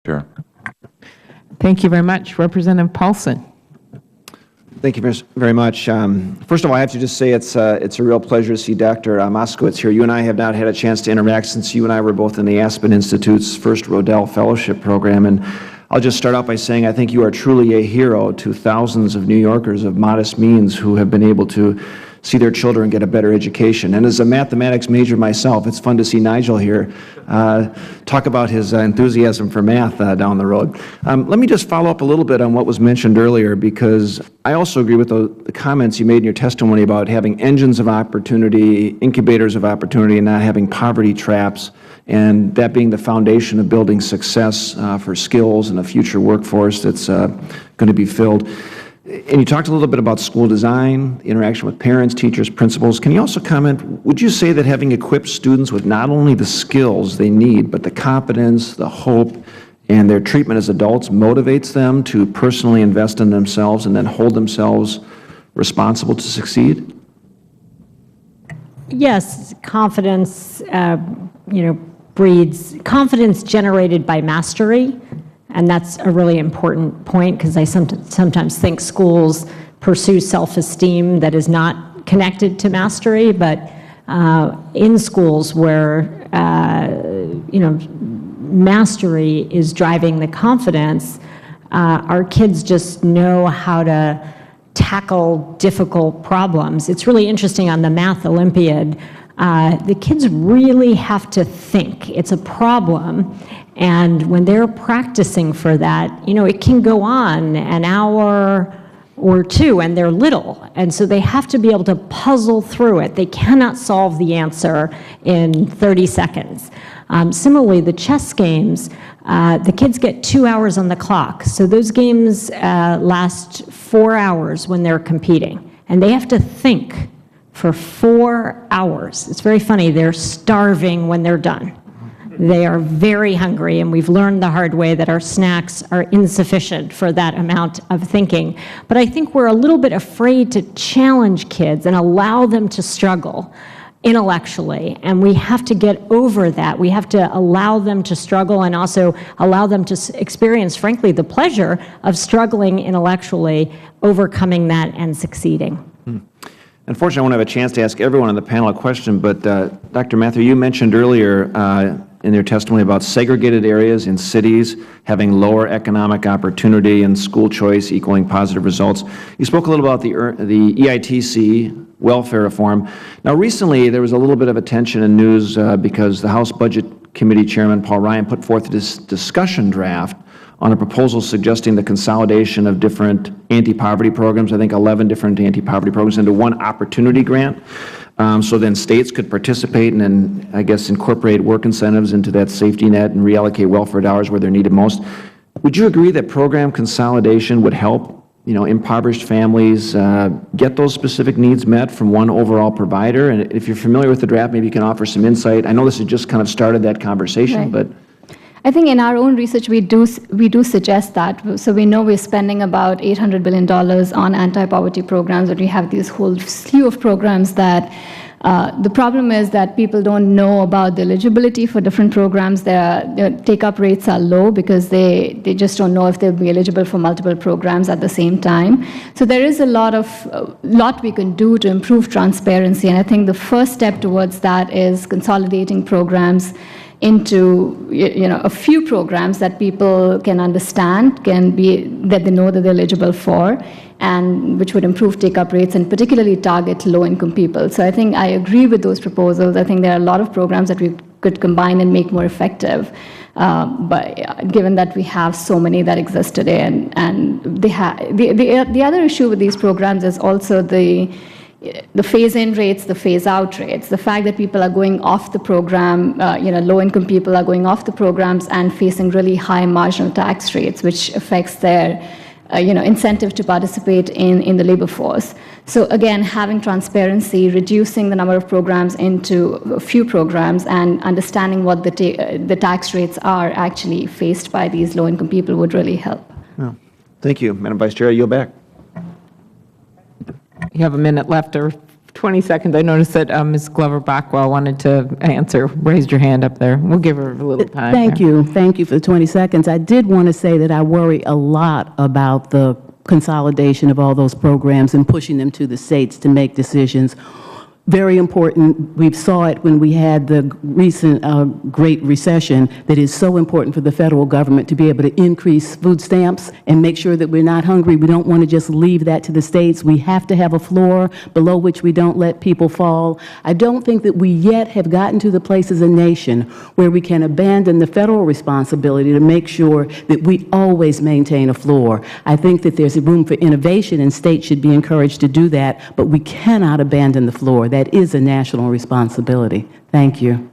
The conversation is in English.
Sure. Thank you very much. Representative Paulsen. Thank you very much. First of all, I have to just say it's a real pleasure to see Dr. Moskowitz here. You and I have not had a chance to interact since you and I were both in the Aspen Institute's first Rodell Fellowship Program. And I'll just start out by saying I think you are truly a hero to thousands of New Yorkers of modest means who have been able to see their children get a better education. And as a mathematics major myself, it's fun to see Nigel here talk about his enthusiasm for math down the road. Let me just follow up a little bit on what was mentioned earlier, because I also agree with the comments you made in your testimony about having engines of opportunity, incubators of opportunity, and not having poverty traps, and that being the foundation of building success for skills and a future workforce that's going to be filled. And you talked a little bit about school design, interaction with parents, teachers, principals. Can you also comment, would you say that having equipped students with not only the skills they need, but the competence, the hope, and their treatment as adults motivates them to personally invest in themselves and then hold themselves responsible to succeed? Yes, confidence, breeds confidence generated by mastery. And that's a really important point, because I sometimes think schools pursue self-esteem that is not connected to mastery, but in schools where, mastery is driving the confidence, our kids just know how to tackle difficult problems. It's really interesting on the Math Olympiad. The kids really have to think. It's a problem. And when they're practicing for that, it can go on an hour or two, and they're little. And so they have to be able to puzzle through it. They cannot solve the answer in 30 seconds. Similarly, the chess games, the kids get 2 hours on the clock. So those games last 4 hours when they're competing. And they have to think for 4 hours. It's very funny. They're starving when they're done. They are very hungry, and we've learned the hard way that our snacks are insufficient for that amount of thinking. But I think we're a little bit afraid to challenge kids and allow them to struggle intellectually, and we have to get over that. We have to allow them to struggle and also allow them to experience, frankly, the pleasure of struggling intellectually, overcoming that, and succeeding. Unfortunately, I won't have a chance to ask everyone on the panel a question, but Dr. Mathew, you mentioned earlier in your testimony about segregated areas in cities having lower economic opportunity and school choice equaling positive results. You spoke a little about the EITC welfare reform. Now, recently, there was a little bit of attention in news because the House Budget Committee Chairman Paul Ryan put forth this discussion draft on a proposal suggesting the consolidation of different anti-poverty programs, I think 11 different anti-poverty programs, into one opportunity grant. So then states could participate and then, I guess, incorporate work incentives into that safety net and reallocate welfare dollars where they're needed most. Would you agree that program consolidation would help, impoverished families get those specific needs met from one overall provider? And if you're familiar with the draft, maybe you can offer some insight. I know this has just kind of started that conversation, but I think in our own research, we do suggest that. So we know we're spending about $800 billion on anti-poverty programs, but we have this whole slew of programs that the problem is that people don't know about the eligibility for different programs. Their take-up rates are low because they just don't know if they'll be eligible for multiple programs at the same time. So there is a lot we can do to improve transparency, and I think the first step towards that is consolidating programs into a few programs that people can understand, that they know that they're eligible for, and which would improve take-up rates and particularly target low-income people. So I think I agree with those proposals. I think there are a lot of programs that we could combine and make more effective. But given that we have so many that exist today, and the other issue with these programs is also the phase-in rates, the phase-out rates, the fact that people are going off the program, low-income people are going off the programs and facing really high marginal tax rates, which affects their, incentive to participate in the labor force. So again, having transparency, reducing the number of programs into a few programs, and understanding what the tax rates are actually faced by these low-income people would really help. Well, thank you. Madam Vice Chair, I yield back. You have a minute left or 20 seconds. I noticed that Ms. Glover-Bockwell wanted to answer, raised your hand up there. We'll give her a little time. Thank you. Thank you for the 20 seconds. I did want to say that I worry a lot about the consolidation of all those programs and pushing them to the states to make decisions. Very important. We saw it when we had the recent Great Recession, that is so important for the federal government to be able to increase food stamps and make sure that we're not hungry. We don't want to just leave that to the states. We have to have a floor below which we don't let people fall. I don't think that we yet have gotten to the place as a nation where we can abandon the federal responsibility to make sure that we always maintain a floor. I think that there's room for innovation, and states should be encouraged to do that, but we cannot abandon the floor. That is a national responsibility. Thank you.